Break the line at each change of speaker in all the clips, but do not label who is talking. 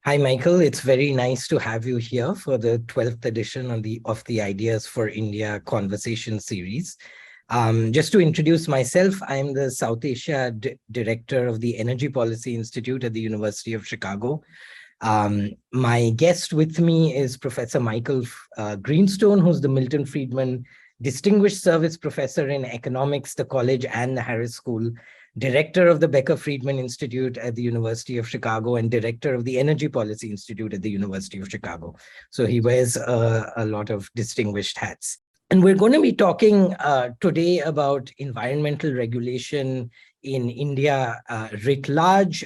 Hi, Michael. It's very nice to have you here for the 12th edition of the Ideas for India Conversation series. Just to introduce myself, I'm the South Asia Director of the Energy Policy Institute at the University of Chicago. My guest with me is Professor Michael Greenstone, who's the Milton Friedman Distinguished Service Professor in Economics, the college and the Harris School, Director of the Becker-Friedman Institute at the University of Chicago, and Director of the Energy Policy Institute at the University of Chicago. So he wears a lot of distinguished hats. And we're going to be talking today about environmental regulation in India writ large.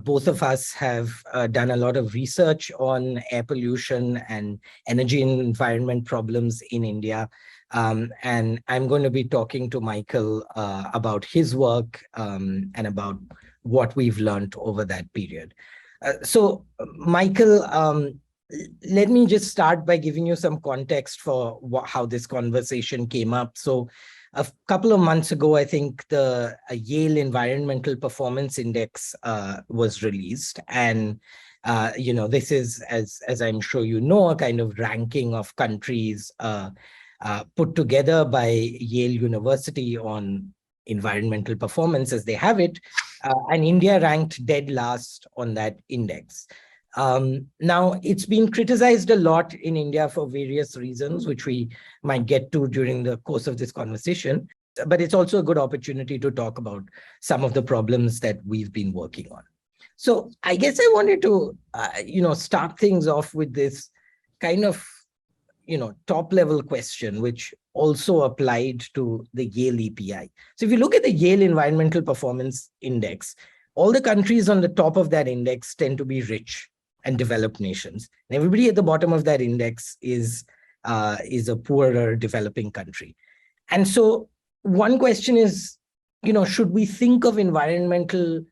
Both of us have done a lot of research on air pollution and energy and environment problems in India. And I'm going to be talking to Michael about his work and about what we've learned over that period. So, Michael, let me just start by giving you some context for how this conversation came up. So, a couple of months ago, I think the Yale Environmental Performance Index was released. And, this is, as I'm sure you know, a kind of ranking of countries put together by Yale University on environmental performance as they have it. And India ranked dead last on that index. Now, it's been criticized a lot in India for various reasons, which we might get to during the course of this conversation. But it's also a good opportunity to talk about some of the problems that we've been working on. So I guess I wanted to, start things off with this kind of, top level question, which also applied to the Yale EPI. So if you look at the Yale Environmental Performance Index, all the countries on the top of that index tend to be rich and developed nations. And everybody at the bottom of that index is a poorer developing country. And so one question is, should we think of environmental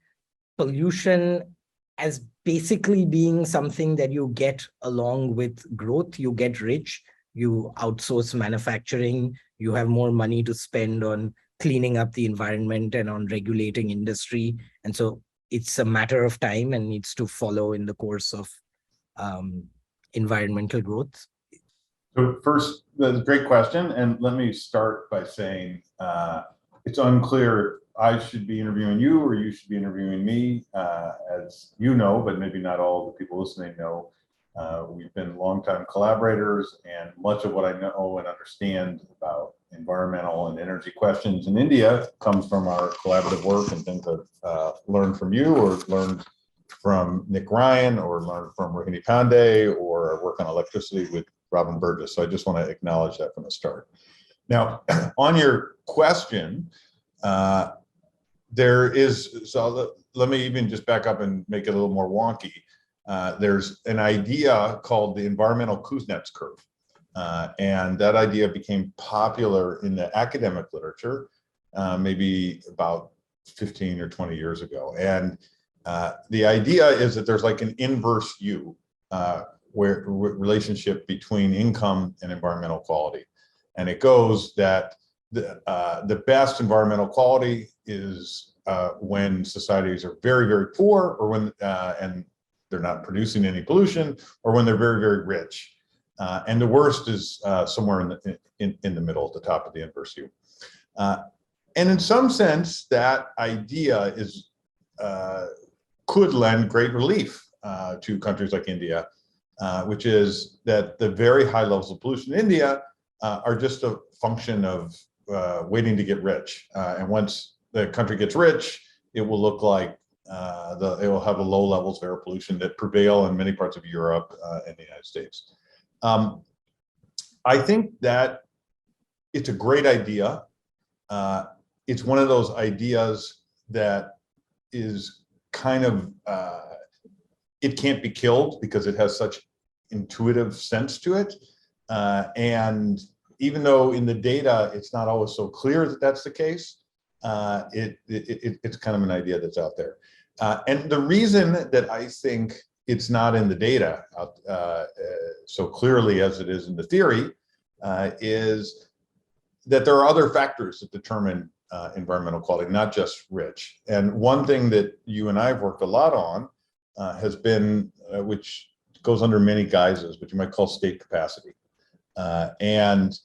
pollution as basically being something that you get along with growth? You get rich, you outsource manufacturing, you have more money to spend on cleaning up the environment and on regulating industry. And so it's a matter of time and needs to follow in the course of environmental growth.
So first, that's a great question. And let me start by saying it's unclear I should be interviewing you or you should be interviewing me. As you know, but maybe not all the people listening know, we've been longtime collaborators, and much of what I know and understand about environmental and energy questions in India comes from our collaborative work and things I've learned from you or learned from Nick Ryan or learned from Rohini Pandey or our work on electricity with Robin Burgess. So I just want to acknowledge that from the start. Now, on your question, let me even just back up and make it a little more wonky. There's an idea called the environmental Kuznets curve. And that idea became popular in the academic literature maybe about 15 or 20 years ago. And the idea is that there's like an inverse U relationship between income and environmental quality. And it goes that the best environmental quality is when societies are very, very poor, or when and they're not producing any pollution, or when they're very, very rich. And the worst is somewhere in the middle, at the top of the inverse U. And in some sense, that idea is could lend great relief to countries like India, which is that the very high levels of pollution in India are just a function of waiting to get rich. And once the country gets rich, it will look like it will have the low levels of air pollution that prevail in many parts of Europe and the United States. I think that it's a great idea. It's one of those ideas that is kind of, it can't be killed because it has such intuitive sense to it. And even though in the data, it's not always so clear that that's the case, it's kind of an idea that's out there. And the reason that I think it's not in the data so clearly as it is in the theory is that there are other factors that determine environmental quality, not just rich. And one thing that you and I have worked a lot on has been, which goes under many guises, what you might call state capacity. And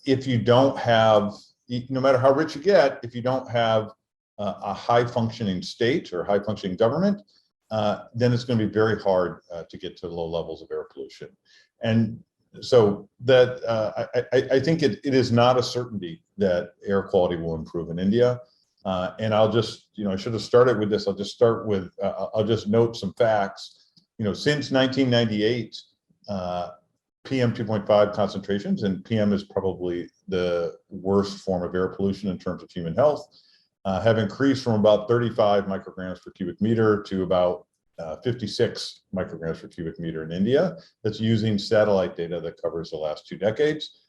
if you don't have, no matter how rich you get, if you don't have a high functioning state or high functioning government, then it's going to be very hard to get to low levels of air pollution. And so that I think it is not a certainty that air quality will improve in India. And I'll just, I should have started with this. I'll just start with, I'll just note some facts. Since 1998, PM 2.5 concentrations, and PM is probably the worst form of air pollution in terms of human health, have increased from about 35 micrograms per cubic meter to about 56 micrograms per cubic meter in India. That's using satellite data that covers the last 2 decades.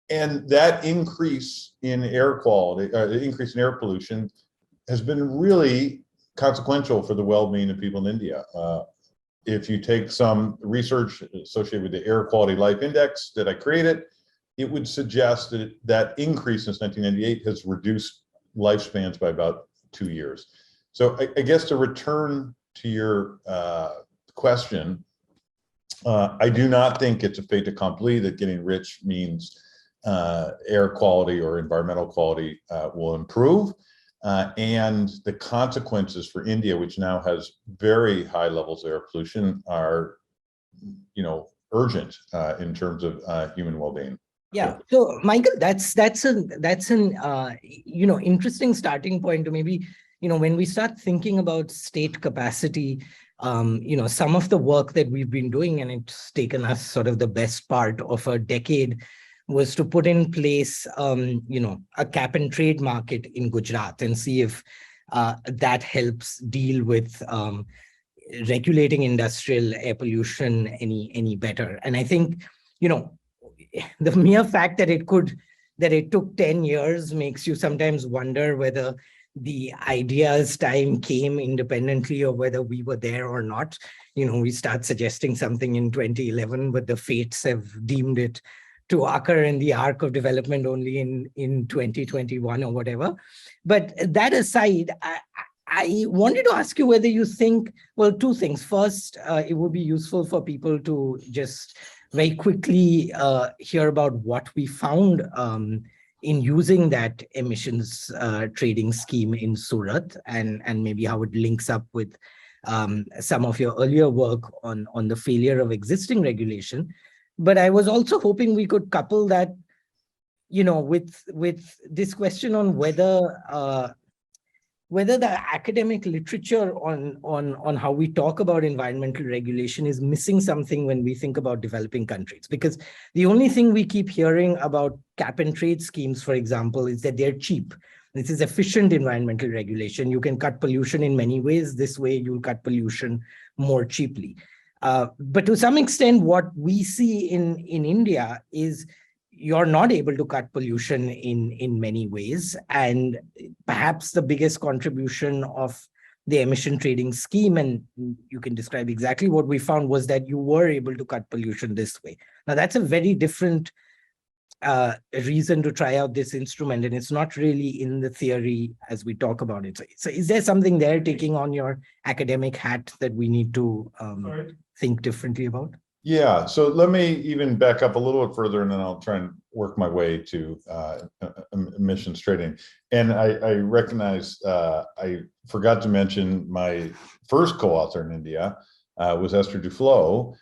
And that increase in air quality, increase in air pollution has been really consequential for the well-being of people in India. If you take some research associated with the Air Quality Life Index that I created, it would suggest that that increase since 1998 has reduced lifespans by about 2 years. So I guess to return to your question, I do not think it's a fait accompli that getting rich means air quality or environmental quality will improve. And the consequences for India, which now has very high levels of air pollution, are, urgent in terms of human well-being.
Yeah. So, Michael, that's an interesting starting point to maybe, when we start thinking about state capacity, some of the work that we've been doing, and it's taken us sort of the best part of a decade, was to put in place, a cap and trade market in Gujarat and see if that helps deal with regulating industrial air pollution any better. And I think, the mere fact that it took 10 years makes you sometimes wonder whether the idea's time came independently or whether we were there or not. We start suggesting something in 2011, but the fates have deemed it to occur in the arc of development only in 2021 or whatever. But that aside, I wanted to ask you whether you think, well, 2 things. First, it would be useful for people to just very quickly hear about what we found in using that emissions trading scheme in Surat, and maybe how it links up with some of your earlier work on the failure of existing regulation. But I was also hoping we could couple that, with this question on whether the academic literature on how we talk about environmental regulation is missing something when we think about developing countries. Because the only thing we keep hearing about cap and trade schemes, for example, is that they're cheap. This is efficient environmental regulation. You can cut pollution in many ways. This way, you'll cut pollution more cheaply. But to some extent, what we see in India is you're not able to cut pollution in many ways. And perhaps the biggest contribution of the emission trading scheme, and you can describe exactly what we found, was that you were able to cut pollution this way. Now, that's a very different reason to try out this instrument, and it's not really in the theory as we talk about it. So is there something there, taking on your academic hat, that we need to think differently about?
Yeah, so let me even back up a little bit further, and then I'll try and work my way to emissions trading. And I recognize I forgot to mention my first co-author in India was Esther Duflo,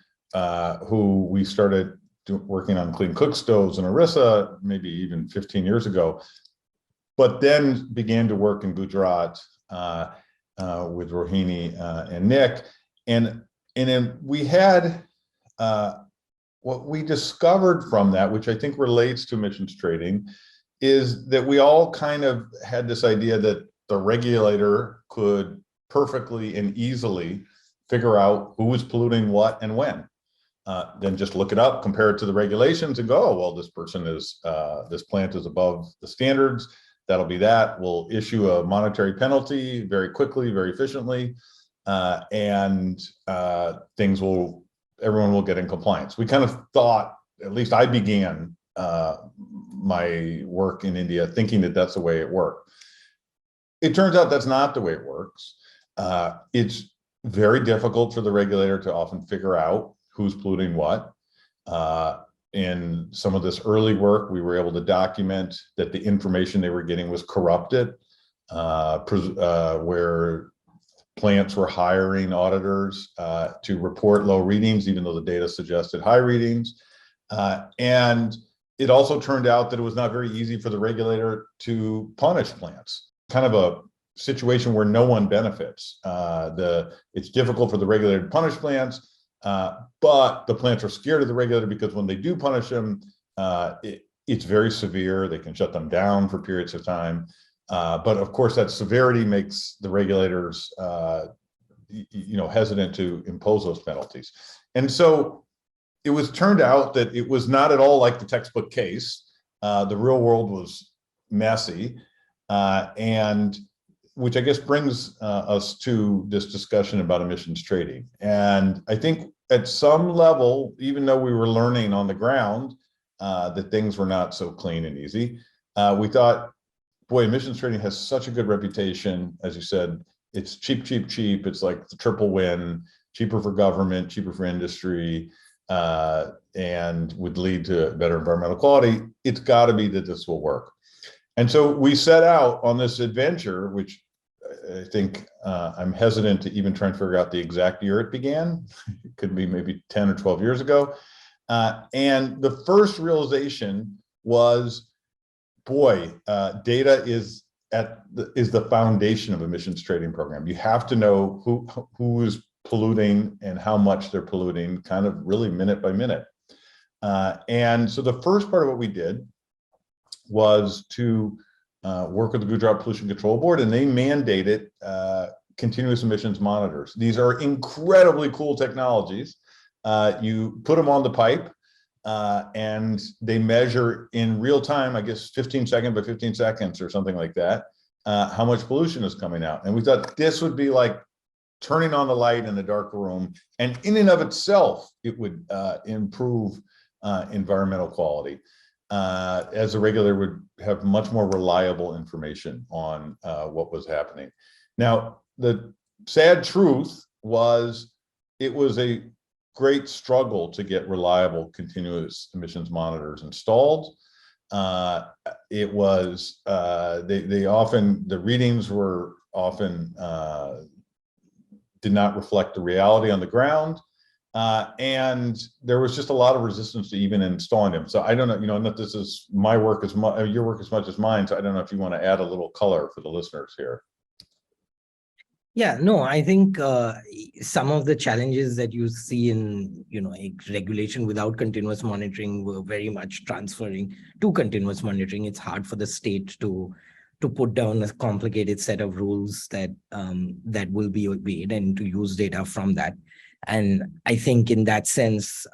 who we started working on clean cookstoves in Orissa maybe even 15 years ago, but then began to work in Gujarat with Rohini and Nick. And then we had what we discovered from that, which I think relates to emissions trading, is that we all kind of had this idea that the regulator could perfectly and easily figure out who was polluting what and when. Then just look it up, compare it to the regulations, and go, oh, well, this person is, this plant is above the standards. That'll be that. We'll issue a monetary penalty very quickly, very efficiently, and everyone will get in compliance. We kind of thought, at least I began my work in India thinking that that's the way it worked. It turns out that's not the way it works. It's very difficult for the regulator to often figure out who's polluting what. In some of this early work, we were able to document that the information they were getting was corrupted, where plants were hiring auditors to report low readings, even though the data suggested high readings. And it also turned out that it was not very easy for the regulator to punish plants. Kind of a situation where no one benefits. It's difficult for the regulator to punish plants, but the plants are scared of the regulator because when they do punish them, it's very severe. They can shut them down for periods of time. But of course, that severity makes the regulators, hesitant to impose those penalties. And so it was turned out that it was not at all like the textbook case. The real world was messy, and which I guess brings us to this discussion about emissions trading. And I think at some level, even though we were learning on the ground that things were not so clean and easy, we thought, boy, emissions trading has such a good reputation. As you said, it's cheap, cheap, cheap. It's like the triple win, cheaper for government, cheaper for industry, and would lead to better environmental quality. It's got to be that this will work. And so we set out on this adventure, which I think I'm hesitant to even try and figure out the exact year it began. It could be maybe 10 or 12 years ago. And the first realization was, boy, data is the foundation of emissions trading program. You have to know who is polluting and how much they're polluting, kind of really minute by minute. And so the first part of what we did was to work with the Gujarat Pollution Control Board, and they mandated continuous emissions monitors. These are incredibly cool technologies. You put them on the pipe, and they measure in real time, I guess 15 seconds by 15 seconds or something like that, how much pollution is coming out. And we thought this would be like turning on the light in a dark room, and in and of itself, it would improve environmental quality, as the regulator would have much more reliable information on what was happening. Now, the sad truth was it was a great struggle to get reliable continuous emissions monitors installed. It was, the readings were often did not reflect the reality on the ground. And there was just a lot of resistance to even installing them. So I don't know, not this is my work as much, your work as much as mine. So I don't know if you want to add a little color for the listeners here.
Yeah, no, I think some of the challenges that you see in, regulation without continuous monitoring were very much transferring to continuous monitoring. It's hard for the state to put down a complicated set of rules that that will be obeyed and to use data from that. And I think in that sense,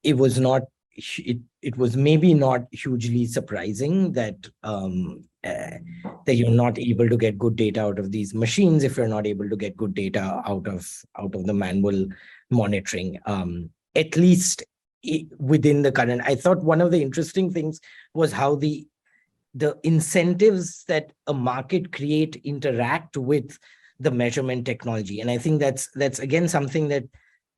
it was not, it was maybe not hugely surprising that that you're not able to get good data out of these machines if you're not able to get good data out of the manual monitoring, at least within the current. I thought one of the interesting things was how the incentives that a market create interact with the measurement technology. And I think that's again something that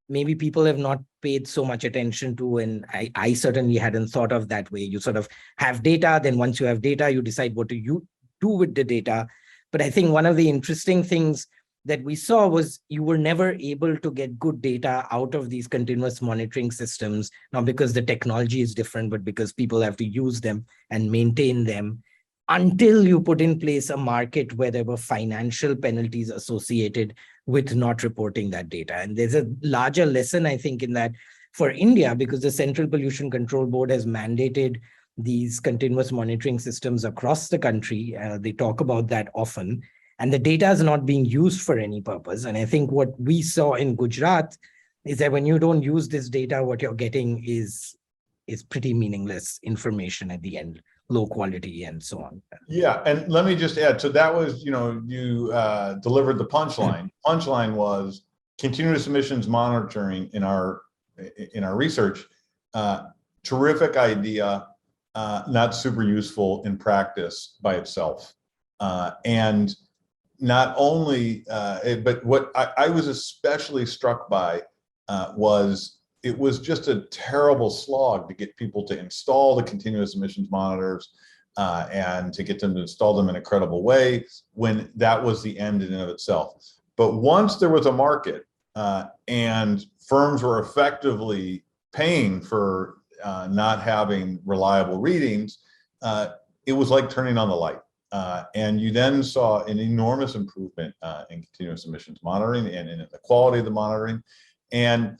maybe people have not paid so much attention to, and I certainly hadn't thought of that way. You sort of have data, then once you have data, you decide what you do with the data. But I think one of the interesting things that we saw was you were never able to get good data out of these continuous monitoring systems, not because the technology is different, but because people have to use them and maintain them, until you put in place a market where there were financial penalties associated with not reporting that data. And there's a larger lesson, I think, in that for India, because the Central Pollution Control Board has mandated these continuous monitoring systems across the country. They talk about that often, and the data is not being used for any purpose. And I think what we saw in Gujarat is that when you don't use this data, what you're getting is pretty meaningless information at the end, low quality and so on.
Yeah, and let me just add, so that was, you delivered the punchline. Punchline was continuous emissions monitoring in our research. Terrific idea, not super useful in practice by itself. And not only, but what I was especially struck by was it was just a terrible slog to get people to install the continuous emissions monitors and to get them to install them in a credible way when that was the end in and of itself. But once there was a market and firms were effectively paying for not having reliable readings, it was like turning on the light. And you then saw an enormous improvement in continuous emissions monitoring and in the quality of the monitoring. And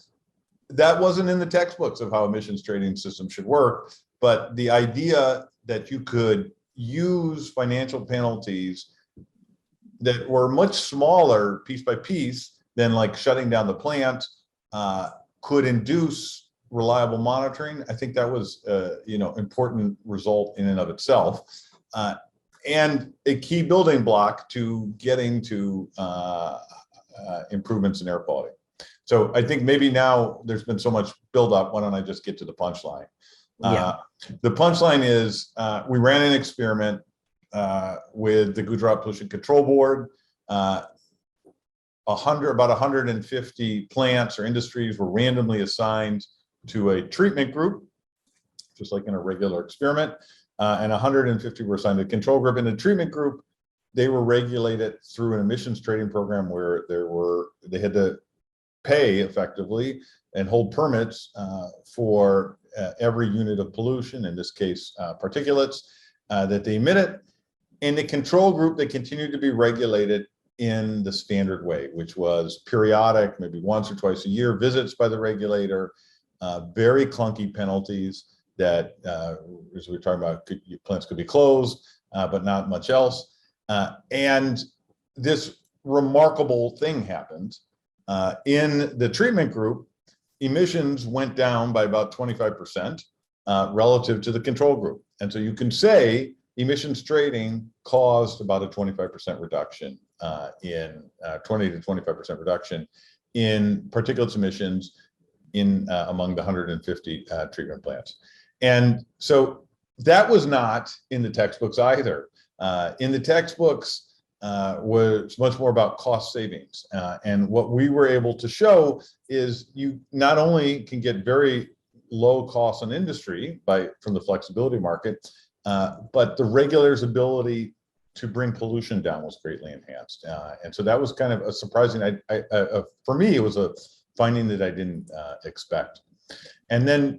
that wasn't in the textbooks of how emissions trading systems should work, but the idea that you could use financial penalties that were much smaller piece by piece than like shutting down the plant could induce reliable monitoring. I think that was important result in and of itself. And a key building block to getting to improvements in air quality. So I think maybe now there's been so much buildup. Why don't I just get to the punchline?
Yeah.
The punchline is we ran an experiment with the Gujarat Pollution Control Board. About 150 plants or industries were randomly assigned to a treatment group, just like in a regular experiment. And 150 were assigned to a control group. In the treatment group, they were regulated through an emissions trading program where they had to pay effectively and hold permits for every unit of pollution, in this case, particulates, that they emitted. In the control group, they continued to be regulated in the standard way, which was periodic, maybe once or twice a year, visits by the regulator, very clunky penalties that, as we were talking about, plants could be closed, but not much else. And this remarkable thing happened. In the treatment group, emissions went down by about 25% relative to the control group. And so you can say emissions trading caused about a 25% reduction in 20 to 25% reduction in particulates emissions in among the 150 treatment plants. And so that was not in the textbooks either. In the textbooks was much more about cost savings. And what we were able to show is you not only can get very low costs on industry from the flexibility market, but the regulator's ability to bring pollution down was greatly enhanced. And so that was kind of a surprising, for me, it was a finding that I didn't expect. And then,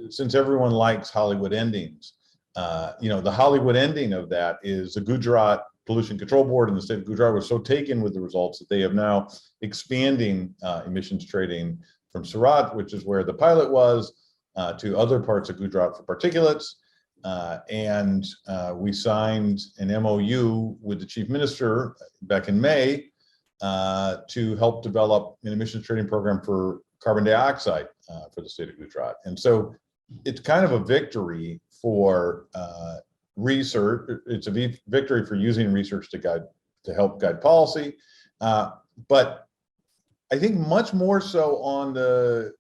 since everyone likes Hollywood endings, the Hollywood ending of that is the Gujarat Pollution Control Board in the state of Gujarat was so taken with the results that they have now expanding emissions trading from Surat, which is where the pilot was, to other parts of Gujarat for particulates. And we signed an MOU with the chief minister back in May to help develop an emissions trading program for carbon dioxide for the state of Gujarat. And so it's kind of a victory for research. It's a victory for using research to help guide policy. But I think much more so on the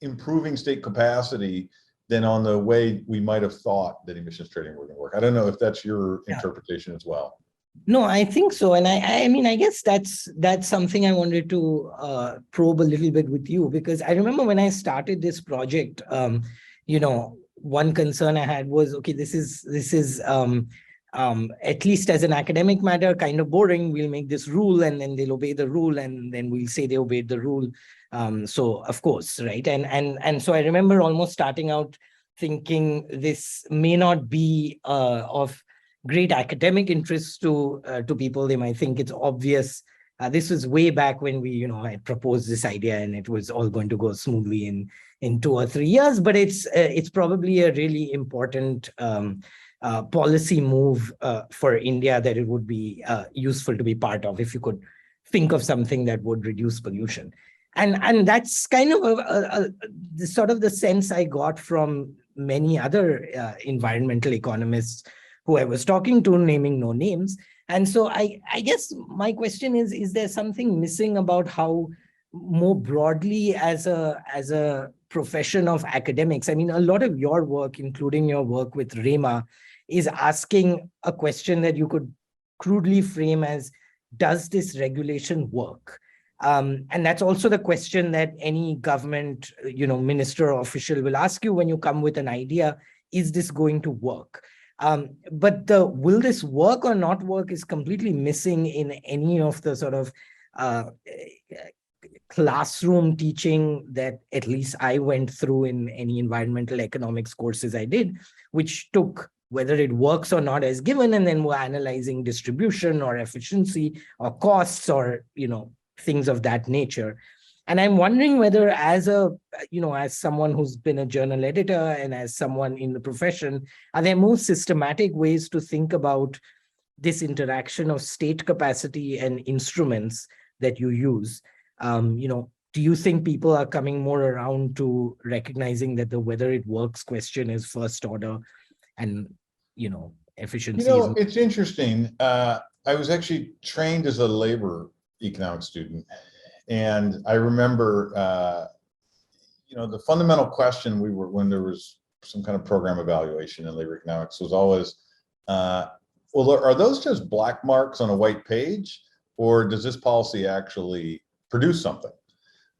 improving state capacity than on the way we might have thought that emissions trading were going to work. I don't know if that's your interpretation as well.
No, I think so. And I mean, I guess that's something I wanted to probe a little bit with you, because I remember when I started this project, one concern I had was, okay, this is at least as an academic matter, kind of boring. We'll make this rule and then they'll obey the rule and then we'll say they obeyed the rule. So of course, right. And so I remember almost starting out thinking this may not be of great academic interest to people. They might think it's obvious. This was way back when I proposed this idea and it was all going to go smoothly in 2 or 3 years, but it's probably a really important policy move for India that it would be useful to be part of if you could think of something that would reduce pollution. And that's kind of sort of the sense I got from many other environmental economists who I was talking to, naming no names. And so I guess my question is there something missing about how more broadly as a profession of academics? I mean, a lot of your work, including your work with REMA, is asking a question that you could crudely frame as does this regulation work? And that's also the question that any government, minister or official will ask you when you come with an idea: is this going to work? But the will this work or not work is completely missing in any of the sort of classroom teaching that at least I went through in any environmental economics courses I did, which took whether it works or not as given, and then we're analyzing distribution or efficiency or costs or, things of that nature. And I'm wondering whether as someone who's been a journal editor and as someone in the profession, are there more systematic ways to think about this interaction of state capacity and instruments that you use? Do you think people are coming more around to recognizing that the whether it works question is first order and, efficiency?
It's interesting. I was actually trained as a labor economics student. And I remember, the fundamental question when there was some kind of program evaluation in labor economics was always, well, are those just black marks on a white page, or does this policy actually produce something?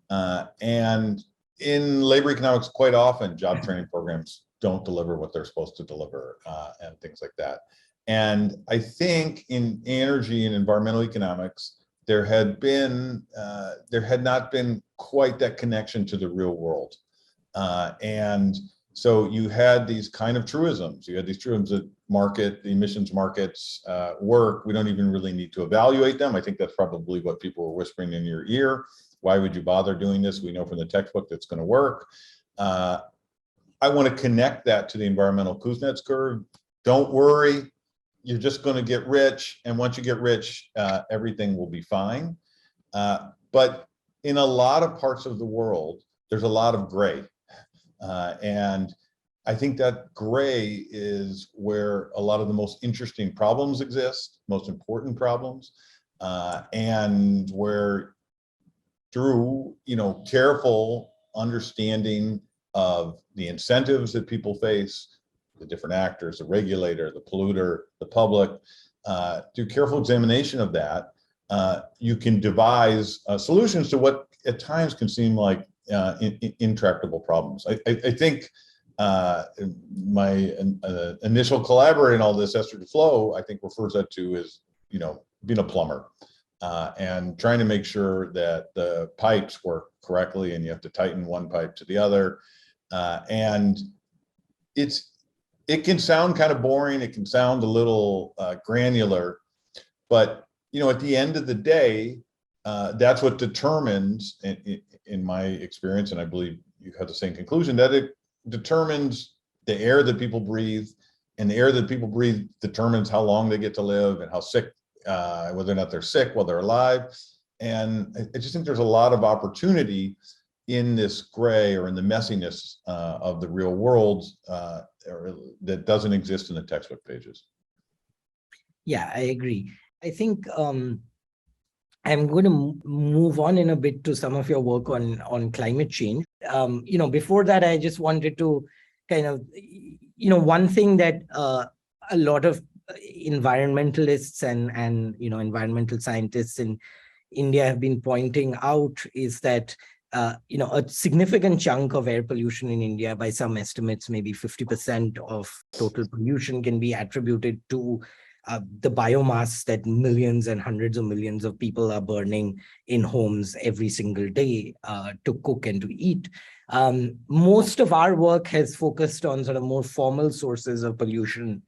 And in labor economics, quite often job training programs don't deliver what they're supposed to deliver, and things like that. And I think in energy and environmental economics, there had not been quite that connection to the real world. And so you had these kind of truisms. You had these truisms that the emissions markets work. We don't even really need to evaluate them. I think that's probably what people were whispering in your ear. Why would you bother doing this? We know from the textbook that's going to work. I want to connect that to the environmental Kuznets curve. Don't worry. You're just going to get rich. And once you get rich, everything will be fine. But in a lot of parts of the world, there's a lot of gray. And I think that gray is where a lot of the most interesting problems exist, most important problems, and where through, careful understanding of the incentives that people face, the different actors, the regulator, the polluter, the public, through careful examination of that, you can devise solutions to what at times can seem like intractable problems. I think my initial collaborator in all this, Esther DeFlo, I think refers that to as, being a plumber and trying to make sure that the pipes work correctly, and you have to tighten one pipe to the other. And it can sound kind of boring. It can sound a little granular, but at the end of the day, that's what determines, in my experience, and I believe you have the same conclusion, that it determines the air that people breathe, and the air that people breathe determines how long they get to live and how sick, whether or not they're sick while they're alive. And I just think there's a lot of opportunity in this gray or in the messiness of the real world that doesn't exist in the textbook pages. Yeah,
I agree. I think I'm going to move on in a bit to some of your work on climate change. Before that, I just wanted to kind of, one thing that a lot of environmentalists and environmental scientists in India have been pointing out is that a significant chunk of air pollution in India, by some estimates, maybe 50% of total pollution, can be attributed to the biomass that millions and hundreds of millions of people are burning in homes every single day to cook and to eat. Most of our work has focused on sort of more formal sources of pollution,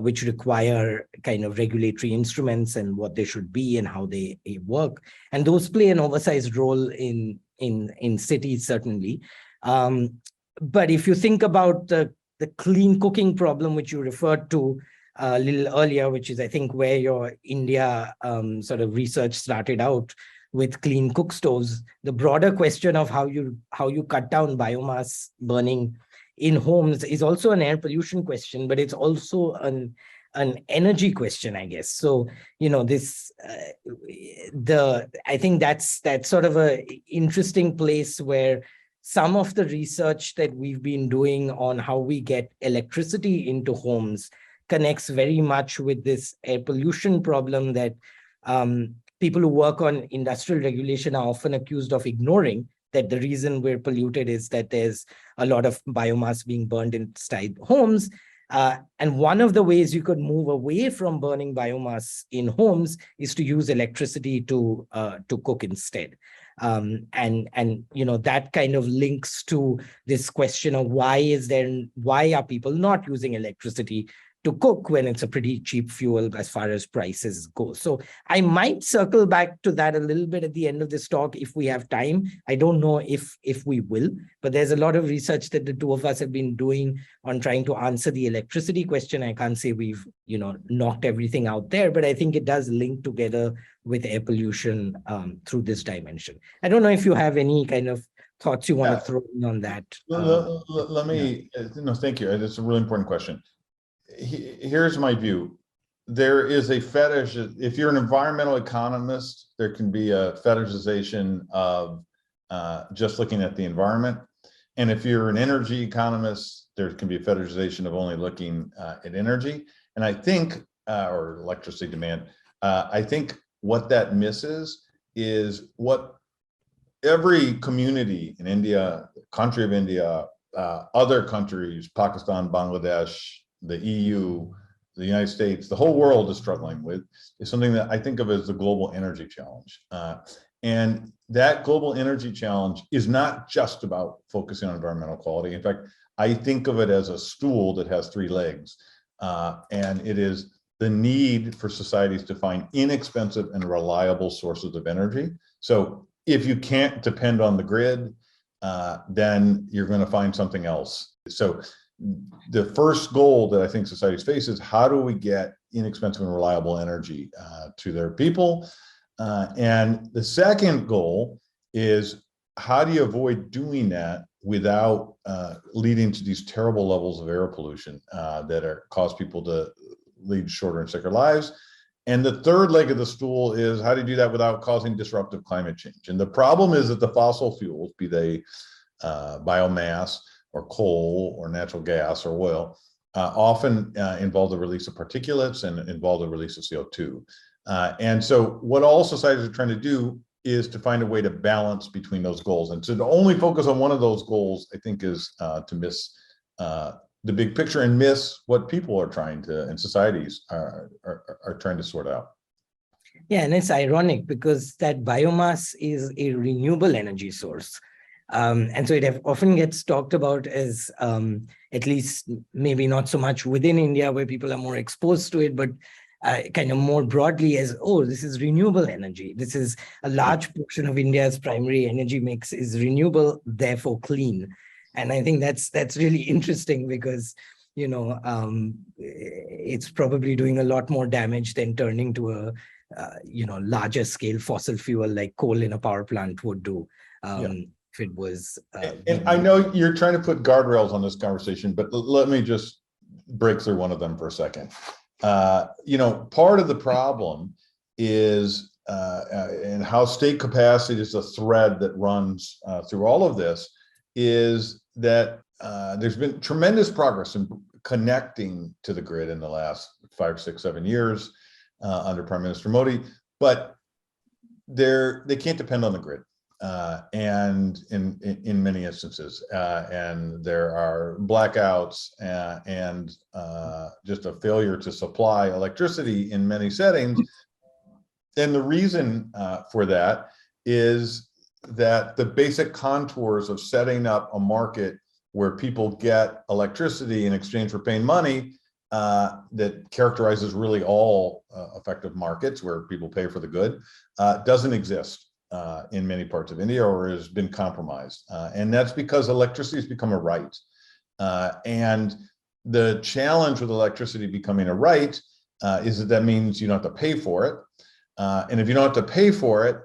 which require kind of regulatory instruments and what they should be and how they work. And those play an oversized role in cities, certainly. But if you think about the clean cooking problem, which you referred to a little earlier, which is, I think, where your India sort of research started out with clean cookstoves, the broader question of how you cut down biomass burning in homes is also an air pollution question, but it's also an energy question, I guess. So, I think that's sort of a interesting place where some of the research that we've been doing on how we get electricity into homes connects very much with this air pollution problem that People who work on industrial regulation are often accused of ignoring that the reason we're polluted is that there's a lot of biomass being burned inside homes. And one of the ways you could move away from burning biomass in homes is to use electricity to cook instead. And that kind of links to this question of why are people not using electricity to cook when it's a pretty cheap fuel as far as prices go. So I might circle back to that a little bit at the end of this talk if we have time. I don't know if we will, but there's a lot of research that the two of us have been doing on trying to answer the electricity question. I can't say we've knocked everything out there, but I think it does link together with air pollution through this dimension. I don't know if you have any kind of thoughts you want to throw in on that.
Let me, no, thank you. It's a really important question. Here's my view. There is a fetish. If you're an environmental economist, there can be a fetishization of just looking at the environment. And if you're an energy economist, there can be a fetishization of only looking at energy. And I think, or electricity demand, I think what that misses is what every community in India, country of India, other countries, Pakistan, Bangladesh, the EU, the United States, the whole world is struggling with, is something that I think of as the global energy challenge. And that global energy challenge is not just about focusing on environmental quality. In fact, I think of it as a stool that has three legs. And it is the need for societies to find inexpensive and reliable sources of energy. So if you can't depend on the grid, then you're going to find something else. So the first goal that I think societies face is how do we get inexpensive and reliable energy to their people? And the second goal is how do you avoid doing that without leading to these terrible levels of air pollution that cause people to lead shorter and sicker lives? And the third leg of the stool is how do you do that without causing disruptive climate change? And the problem is that the fossil fuels, be they biomass or coal or natural gas or oil, often involve the release of particulates and involve the release of CO2. And so what all societies are trying to do is to find a way to balance between those goals. And so to only focus on one of those goals, I think, is to miss the big picture and miss what people are trying to, and societies are trying to sort out.
Yeah, and it's ironic because that biomass is a renewable energy source. And so it often gets talked about as, at least maybe not so much within India where people are more exposed to it, but kind of more broadly as, oh, this is renewable energy. This is a large portion of India's primary energy mix is renewable, therefore clean. And I think that's really interesting because, it's probably doing a lot more damage than turning to a, larger scale fossil fuel like coal in a power plant would do. If it was.
And I know you're trying to put guardrails on this conversation, but let me just break through one of them for a second. Part of the problem is, and how state capacity is a thread that runs through all of this, is that there's been tremendous progress in connecting to the grid in the last 5, 6, 7 years under Prime Minister Modi, but they can't depend on the grid. And in many instances, and there are blackouts and just a failure to supply electricity in many settings. And the reason for that is that the basic contours of setting up a market where people get electricity in exchange for paying money that characterizes really all effective markets where people pay for the good doesn't exist in many parts of India, or has been compromised. And that's because electricity has become a right. And the challenge with electricity becoming a right is that means you don't have to pay for it. And if you don't have to pay for it,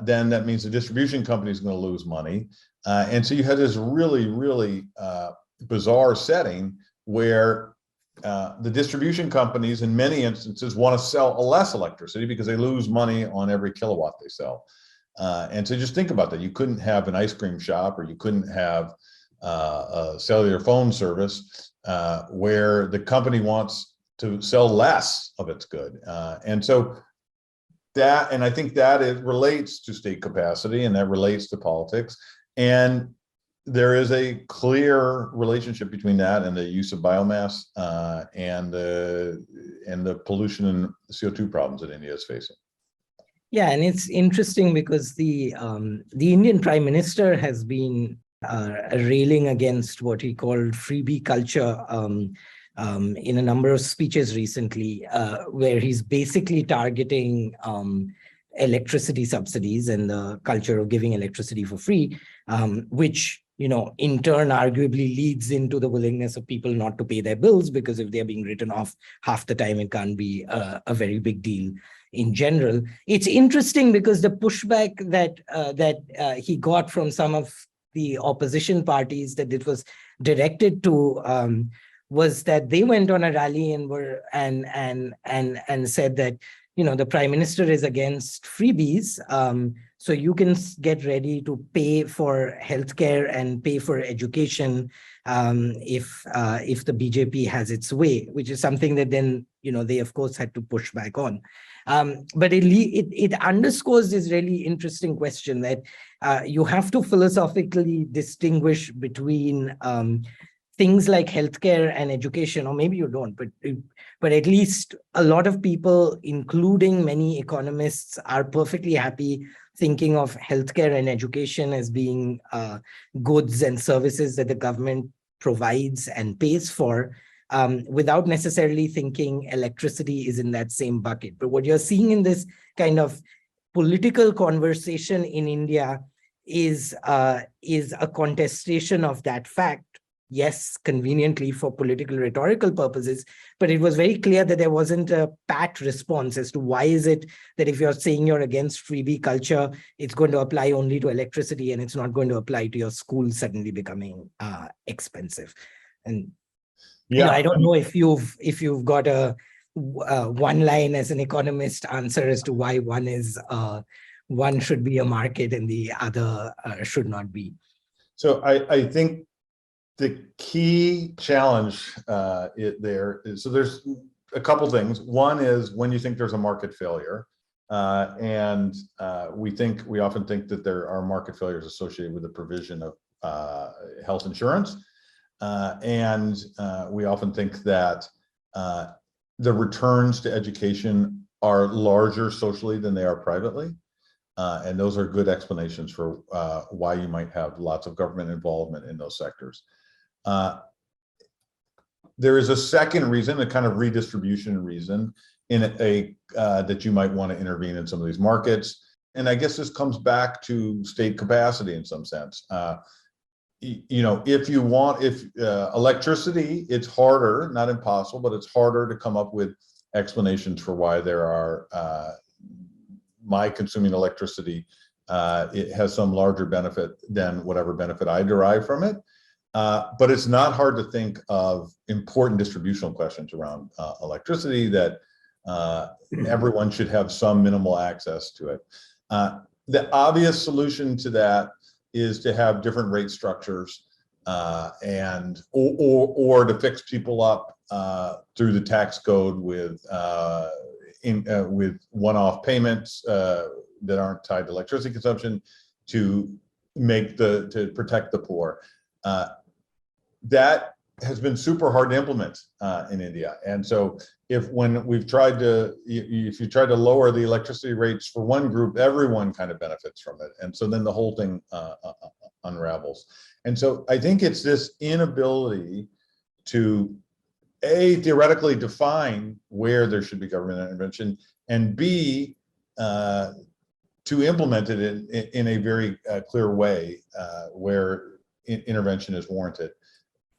then that means the distribution company is going to lose money. And so you have this really, really bizarre setting where the distribution companies in many instances want to sell less electricity because they lose money on every kilowatt they sell. And so just think about that. You couldn't have an ice cream shop, or you couldn't have a cellular phone service where the company wants to sell less of its good. And so and I think that it relates to state capacity, and that relates to politics. And there is a clear relationship between that and the use of biomass and the pollution and CO2 problems that India is facing.
Yeah, and it's interesting because the Indian Prime Minister has been railing against what he called freebie culture in a number of speeches recently, where he's basically targeting electricity subsidies and the culture of giving electricity for free, which, you know, in turn arguably leads into the willingness of people not to pay their bills, because if they're being written off half the time, it can't be a very big deal in general. It's interesting because the pushback that he got from some of the opposition parties that it was directed to was that they went on a rally and were and said that, you know, the Prime Minister is against freebies, so you can get ready to pay for healthcare and pay for education if the BJP has its way, which is something that then, you know, they of course had to push back on. But it underscores this really interesting question that you have to philosophically distinguish between things like healthcare and education, or maybe you don't, but at least a lot of people, including many economists, are perfectly happy thinking of healthcare and education as being goods and services that the government provides and pays for, without necessarily thinking electricity is in that same bucket. But what you're seeing in this kind of political conversation in India is a contestation of that fact. Yes, conveniently for political rhetorical purposes, but it was very clear that there wasn't a pat response as to why is it that if you're saying you're against freebie culture, it's going to apply only to electricity and it's not going to apply to your school suddenly becoming expensive. And yeah, you know, I don't know if you've got a one line as an economist answer as to why one should be a market and the other should not be.
So I think the key challenge there is, so there's a couple things. One is when you think there's a market failure, and we often think that there are market failures associated with the provision of health insurance, and we often think that the returns to education are larger socially than they are privately. And those are good explanations for why you might have lots of government involvement in those sectors. There is a second reason, a kind of redistribution reason, that you might want to intervene in some of these markets. And I guess this comes back to state capacity in some sense. You know, if electricity, it's harder, not impossible, but it's harder to come up with explanations for why there are my consuming electricity, it has some larger benefit than whatever benefit I derive from it. But it's not hard to think of important distributional questions around electricity that everyone should have some minimal access to it. The obvious solution to that is to have different rate structures and or to fix people up through the tax code with one-off payments that aren't tied to electricity consumption to protect the poor. That has been super hard to implement in India. And so if you try to lower the electricity rates for one group, everyone kind of benefits from it. And so then the whole thing unravels. And so I think it's this inability to A, theoretically define where there should be government intervention, and B, to implement it in a very clear way where intervention is warranted.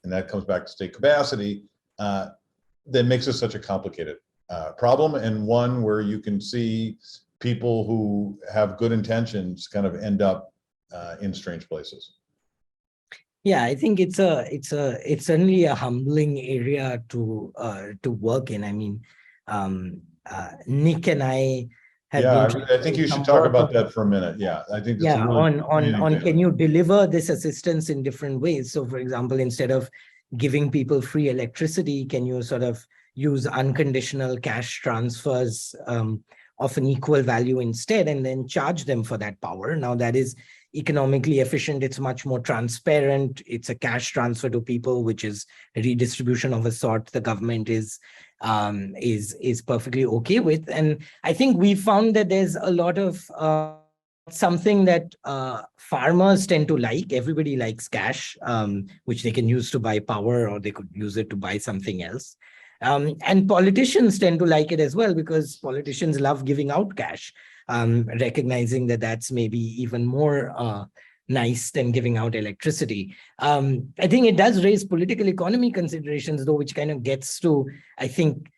And that comes back to state capacity, that makes this such a complicated problem, and one where you can see people who have good intentions kind of end up in strange places.
Yeah, I think it's certainly a humbling area to work in. I mean, Nick and I have been.
I think you should talk about that for a minute. Yeah, I think that's
on can you deliver this assistance in different ways? So, for example, instead of giving people free electricity, can you sort of use unconditional cash transfers of an equal value instead, and then charge them for that power. Now that is economically efficient. It's much more transparent. It's a cash transfer to people, which is a redistribution of a sort the government is perfectly okay with. And I think we found that there's a lot of something that farmers tend to like. Everybody likes cash, which they can use to buy power, or they could use it to buy something else. And politicians tend to like it as well, because politicians love giving out cash, recognizing that that's maybe even more nice than giving out electricity. I think it does raise political economy considerations, though, which kind of gets to, I think,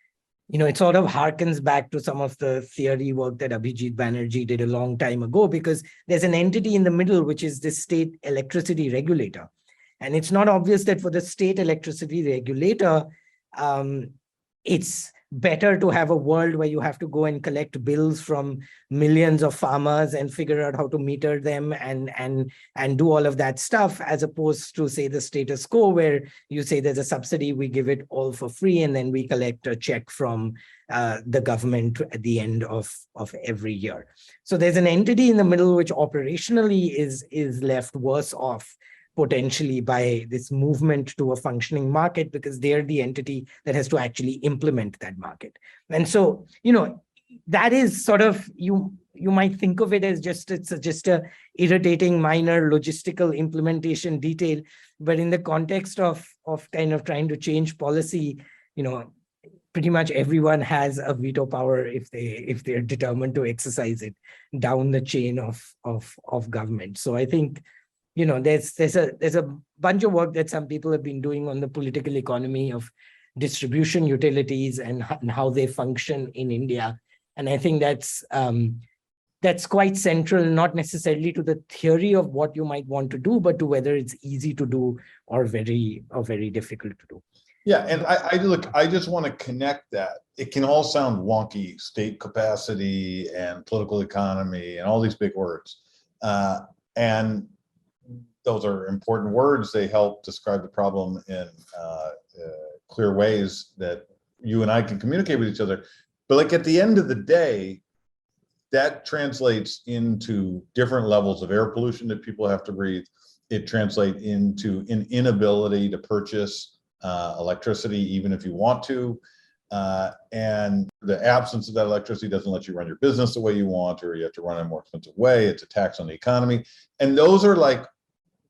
it sort of harkens back to some of the theory work that Abhijit Banerjee did a long time ago, because there's an entity in the middle, which is the state electricity regulator. And it's not obvious that for the state electricity regulator, it's better to have a world where you have to go and collect bills from millions of farmers and figure out how to meter them and do all of that stuff, as opposed to, say, the status quo, where you say there's a subsidy, we give it all for free, and then we collect a check from the government at the end of every year. So there's an entity in the middle which operationally is left worse off potentially by this movement to a functioning market, because they're the entity that has to actually implement that market. And so, that is sort of, you might think of it as it's just a irritating minor logistical implementation detail, but in the context of kind of trying to change policy, pretty much everyone has a veto power if they're determined to exercise it down the chain of government. So I think, there's a bunch of work that some people have been doing on the political economy of distribution utilities and how they function in India. And I think that's quite central, not necessarily to the theory of what you might want to do, but to whether it's easy to do or very difficult to do.
Yeah, and I just want to connect that. It can all sound wonky, state capacity and political economy and all these big words. And those are important words. They help describe the problem in clear ways that you and I can communicate with each other. But like at the end of the day, that translates into different levels of air pollution that people have to breathe. It translates into an inability to purchase electricity, even if you want to. And the absence of that electricity doesn't let you run your business the way you want, or you have to run in a more expensive way. It's a tax on the economy. And those are like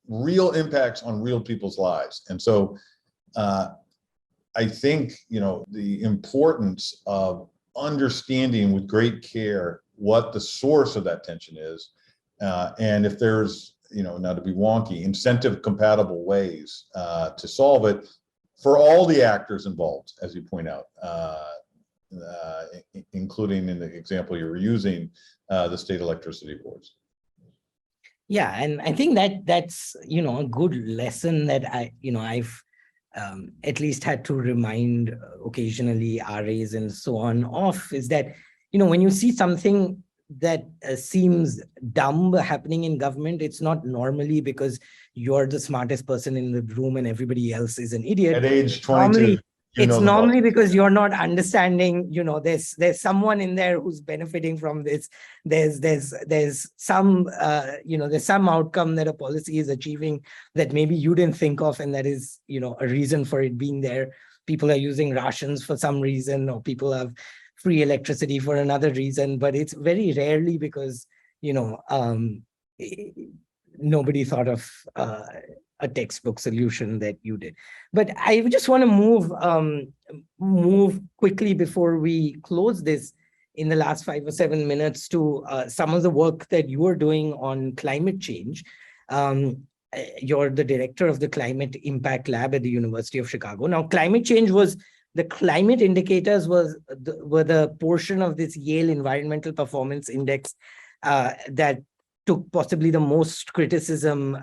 real impacts on real people's lives. And so I think, the importance of understanding with great care what the source of that tension is. And if there's, now to be wonky, incentive compatible ways to solve it for all the actors involved, as you point out, including in the example you were using, the state electricity boards.
Yeah, and I think that's a good lesson that I've at least had to remind occasionally RAs and so on of, is that when you see something that seems dumb happening in government, it's not normally because you're the smartest person in the room and everybody else is an idiot.
At age 22.
It's normally because you're not understanding, there's someone in there who's benefiting from this. There's some, there's some outcome that a policy is achieving that maybe you didn't think of, and that is, a reason for it being there. People are using rations for some reason, or people have free electricity for another reason, but it's very rarely because, nobody thought of a textbook solution that you did. But I just want to move quickly before we close this in the last 5 or 7 minutes to some of the work that you are doing on climate change. You're the director of the Climate Impact Lab at the University of Chicago. Now, climate change the climate indicators were the portion of this Yale Environmental Performance Index that took possibly the most criticism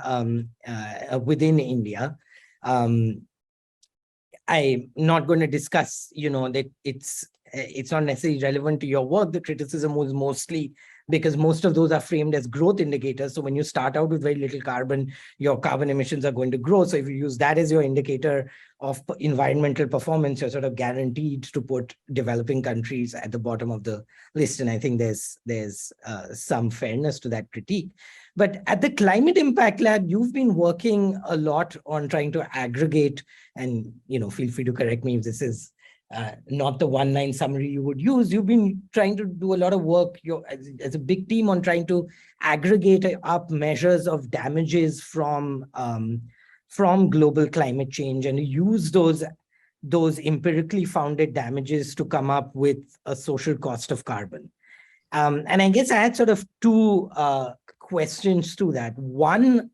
within India. I'm not going to discuss, that it's it's not necessarily relevant to your work. The criticism was mostly because most of those are framed as growth indicators. So when you start out with very little carbon, your carbon emissions are going to grow. So if you use that as your indicator of environmental performance, you're sort of guaranteed to put developing countries at the bottom of the list. And I think there's some fairness to that critique. But at the Climate Impact Lab, you've been working a lot on trying to aggregate, and feel free to correct me if this is not the one-line summary you would use. You've been trying to do a lot of work as a big team on trying to aggregate up measures of damages from global climate change and use those empirically founded damages to come up with a social cost of carbon. And I guess I had sort of two questions to that. One,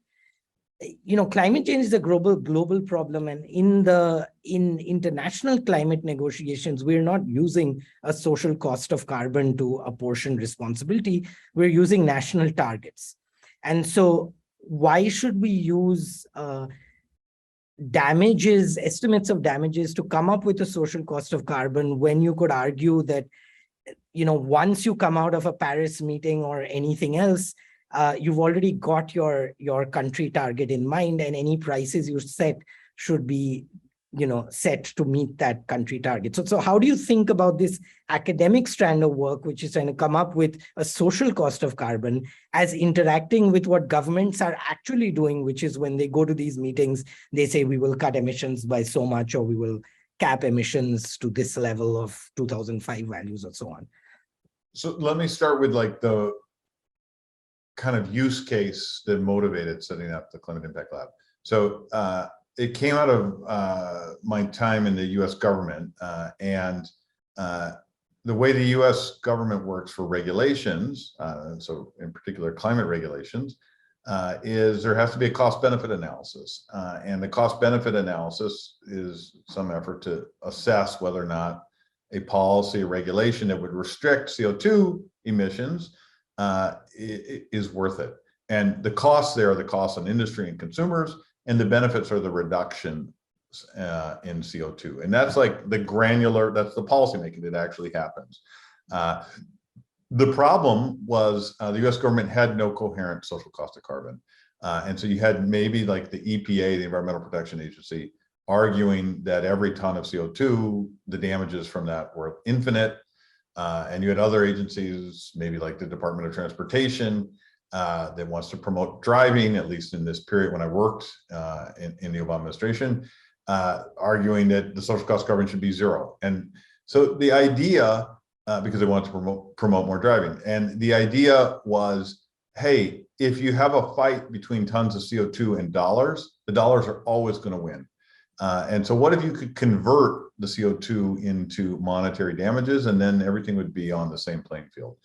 climate change is a global problem, and in international climate negotiations, we're not using a social cost of carbon to apportion responsibility. We're using national targets. And so why should we use estimates of damages to come up with a social cost of carbon when you could argue that, once you come out of a Paris meeting or anything else, you've already got your country target in mind, and any prices you set should be, set to meet that country target. So how do you think about this academic strand of work, which is trying to come up with a social cost of carbon, as interacting with what governments are actually doing, which is when they go to these meetings, they say we will cut emissions by so much, or we will cap emissions to this level of 2005 values, or so on?
So let me start with like the kind of use case that motivated setting up the Climate Impact Lab. So it came out of my time in the US government, and the way the US government works for regulations, so in particular climate regulations, is there has to be a cost-benefit analysis. And the cost-benefit analysis is some effort to assess whether or not a policy or regulation that would restrict CO2 emissions is worth it. And the costs there are the costs on industry and consumers, and the benefits are the reduction in CO2. And that's like the granular, that's the policymaking that actually happens. The problem was the US government had no coherent social cost of carbon. And so you had maybe like the EPA, the Environmental Protection Agency, arguing that every ton of CO2, the damages from that were infinite. And you had other agencies, maybe like the Department of Transportation, that wants to promote driving, at least in this period when I worked in the Obama administration, arguing that the social cost of carbon should be zero. And so the idea, because they want to promote more driving, and the idea was, hey, if you have a fight between tons of CO2 and dollars, the dollars are always going to win. And so what if you could convert the CO2 into monetary damages, and then everything would be on the same playing field?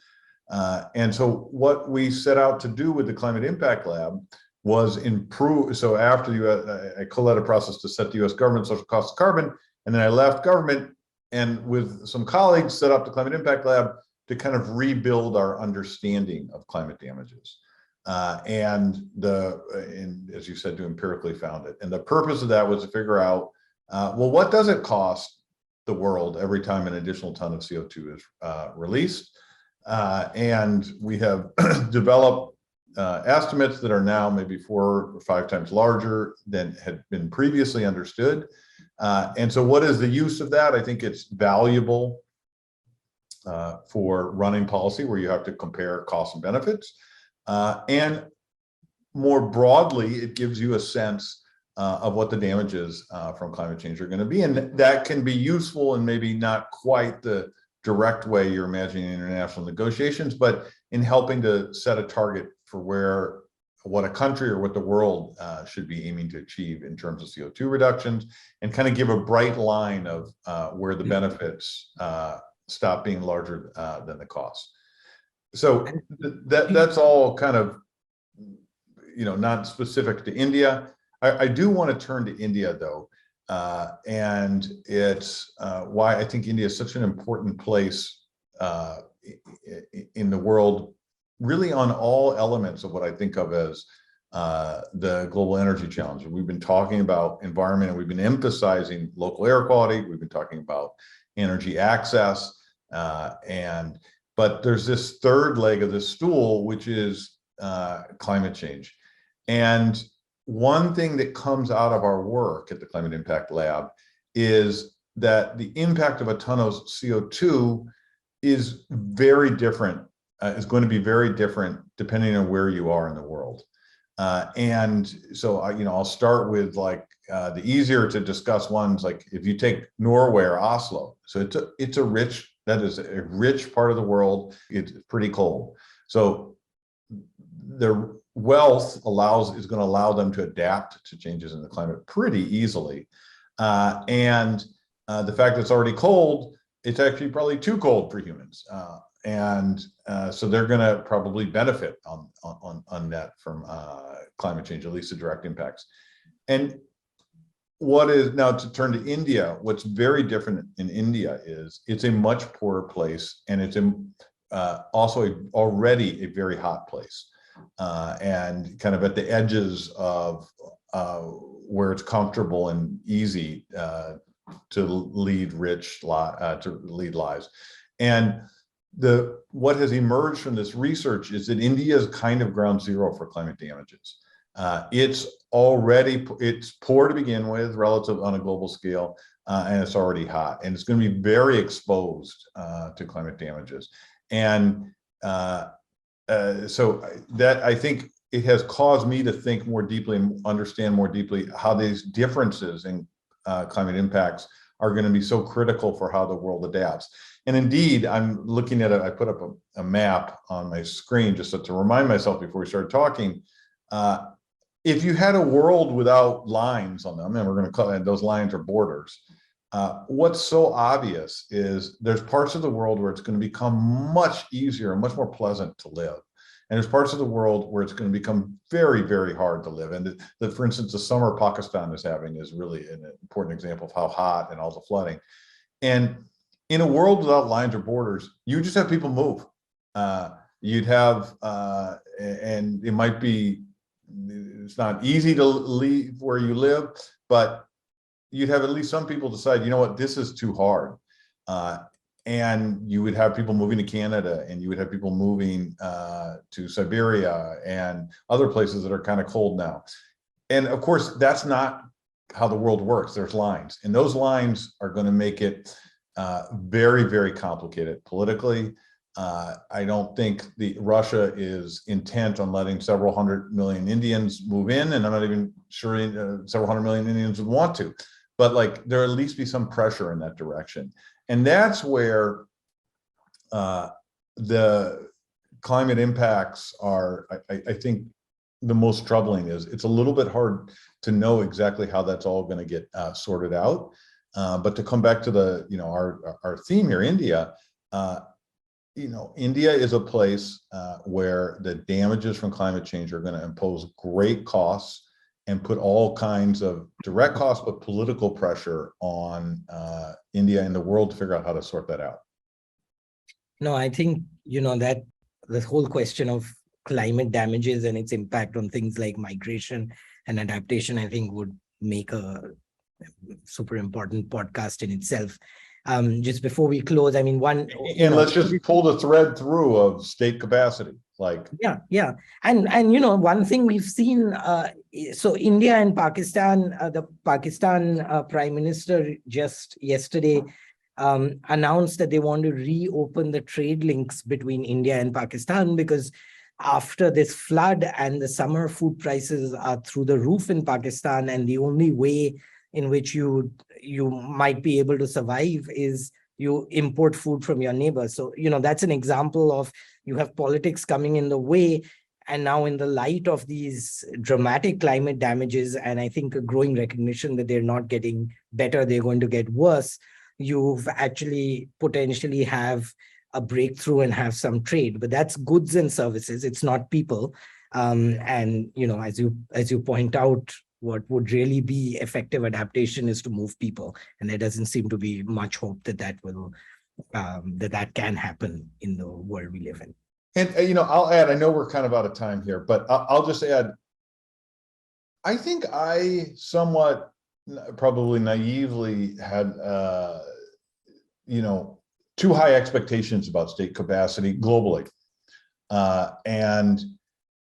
And so what we set out to do with the Climate Impact Lab was improve. So after I co-led a process to set the US government social cost of carbon, and then I left government and with some colleagues set up the Climate Impact Lab to kind of rebuild our understanding of climate damages. And as you said, to empirically found it. And the purpose of that was to figure out, well, what does it cost the world every time an additional ton of CO2 is released? And we have developed estimates that are now maybe 4 or 5 times larger than had been previously understood. And so what is the use of that? I think it's valuable for running policy where you have to compare costs and benefits. And more broadly, it gives you a sense of what the damages from climate change are going to be. And that can be useful in maybe not quite the direct way you're imagining international negotiations, but in helping to set a target for what a country or what the world should be aiming to achieve in terms of CO2 reductions, and kind of give a bright line of where the benefits stop being larger than the costs. So that's all kind of, not specific to India. I do want to turn to India though, and it's why I think India is such an important place in the world, really on all elements of what I think of as the global energy challenge. We've been talking about environment, and we've been emphasizing local air quality. We've been talking about energy access. But there's this third leg of this stool, which is climate change. And one thing that comes out of our work at the Climate Impact Lab is that the impact of a ton of CO2 is very different, is going to be very different depending on where you are in the world. And so, I'll start with like the easier to discuss ones, like if you take Norway or Oslo. So that is a rich part of the world. It's pretty cold. So their wealth is going to allow them to adapt to changes in the climate pretty easily. And the fact that it's already cold, it's actually probably too cold for humans. So they're going to probably benefit on that from climate change, at least the direct impacts. And what is now to turn to India, what's very different in India is it's a much poorer place, and it's also already a very hot place, and kind of at the edges of where it's comfortable and easy to lead lives. And what has emerged from this research is that India is kind of ground zero for climate damages. It's poor to begin with relative on a global scale, and it's already hot, and it's going to be very exposed to climate damages. And so that, I think it has caused me to think more deeply and understand more deeply how these differences in climate impacts are going to be so critical for how the world adapts. And indeed, I'm looking at I put up a map on my screen just to remind myself before we started talking. If you had a world without lines on them, and we're going to call it, those lines are borders, what's so obvious is there's parts of the world where it's going to become much easier and much more pleasant to live. And there's parts of the world where it's going to become very, very hard to live. And for instance, the summer Pakistan is having is really an important example of how hot and all the flooding. And in a world without lines or borders, you just have people move. You'd have, and it might be, it's not easy to leave where you live, but you'd have at least some people decide, you know what, this is too hard. And you would have people moving to Canada, and you would have people moving to Siberia and other places that are kind of cold now. And of course, that's not how the world works. There's lines, and those lines are going to make it very, very complicated politically. I don't think Russia is intent on letting several 100 million Indians move in, and I'm not even sure several 100 million Indians would want to, but like there at least be some pressure in that direction. And that's where the climate impacts are, I think, the most troubling. Is it's a little bit hard to know exactly how that's all going to get sorted out. But to come back to the, our theme here, India, India is a place where the damages from climate change are going to impose great costs and put all kinds of direct costs, but political pressure on India and the world to figure out how to sort that out.
No, I think, that the whole question of climate damages and its impact on things like migration and adaptation, I think would make a super important podcast in itself. Just before we close, I mean,
let's just pull the thread through of state capacity.
Yeah. And one thing we've seen, so India and Pakistan, the Pakistan Prime Minister just yesterday announced that they want to reopen the trade links between India and Pakistan, because after this flood and the summer, food prices are through the roof in Pakistan, and the only way in which you might be able to survive is you import food from your neighbors. So, that's an example of you have politics coming in the way. And now in the light of these dramatic climate damages, and I think a growing recognition that they're not getting better, they're going to get worse, you've actually potentially have a breakthrough and have some trade. But that's goods and services, it's not people. And, as you point out, what would really be effective adaptation is to move people. And there doesn't seem to be much hope that will that can happen in the world we live in.
And I'll add, I know we're kind of out of time here, but I'll just add, I think I somewhat probably naively had too high expectations about state capacity globally. And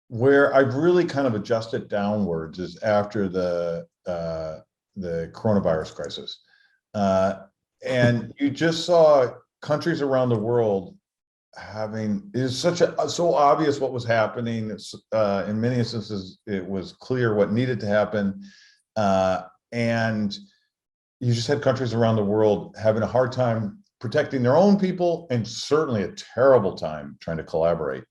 where I've really kind of adjusted downwards is after the coronavirus crisis. And you just saw countries around the world so obvious what was happening. In many instances, it was clear what needed to happen. And you just had countries around the world having a hard time protecting their own people, and certainly a terrible time trying to collaborate.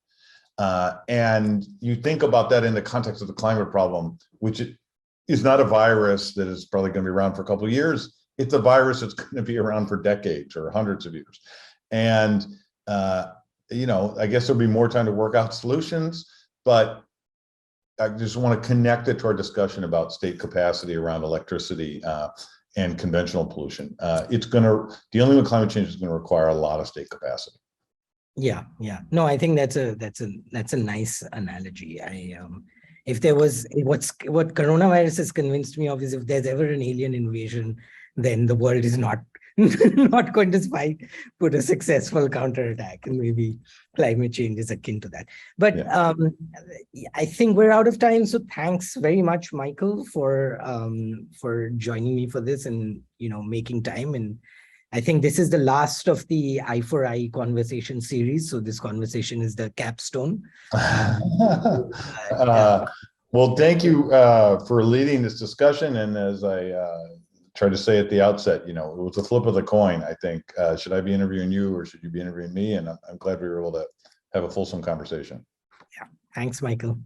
And you think about that in the context of the climate problem, which is not a virus that is probably going to be around for a couple of years. It's a virus that's going to be around for decades or hundreds of years. And, I guess there'll be more time to work out solutions, but I just want to connect it to our discussion about state capacity around electricity and conventional pollution. Dealing with climate change is going to require a lot of state capacity.
Yeah. No, I think that's a nice analogy. If there was what coronavirus has convinced me of is, if there's ever an alien invasion, then the world is not going to put a successful counterattack, and maybe climate change is akin to that. But yeah. I think we're out of time. So thanks very much, Michael, for joining me for this and making time. And I think this is the last of the I4I conversation series. So this conversation is the capstone.
Well, thank you for leading this discussion. And as I tried to say at the outset, it was a flip of the coin. I think, should I be interviewing you or should you be interviewing me? And I'm glad we were able to have a fulsome conversation.
Yeah. Thanks, Michael.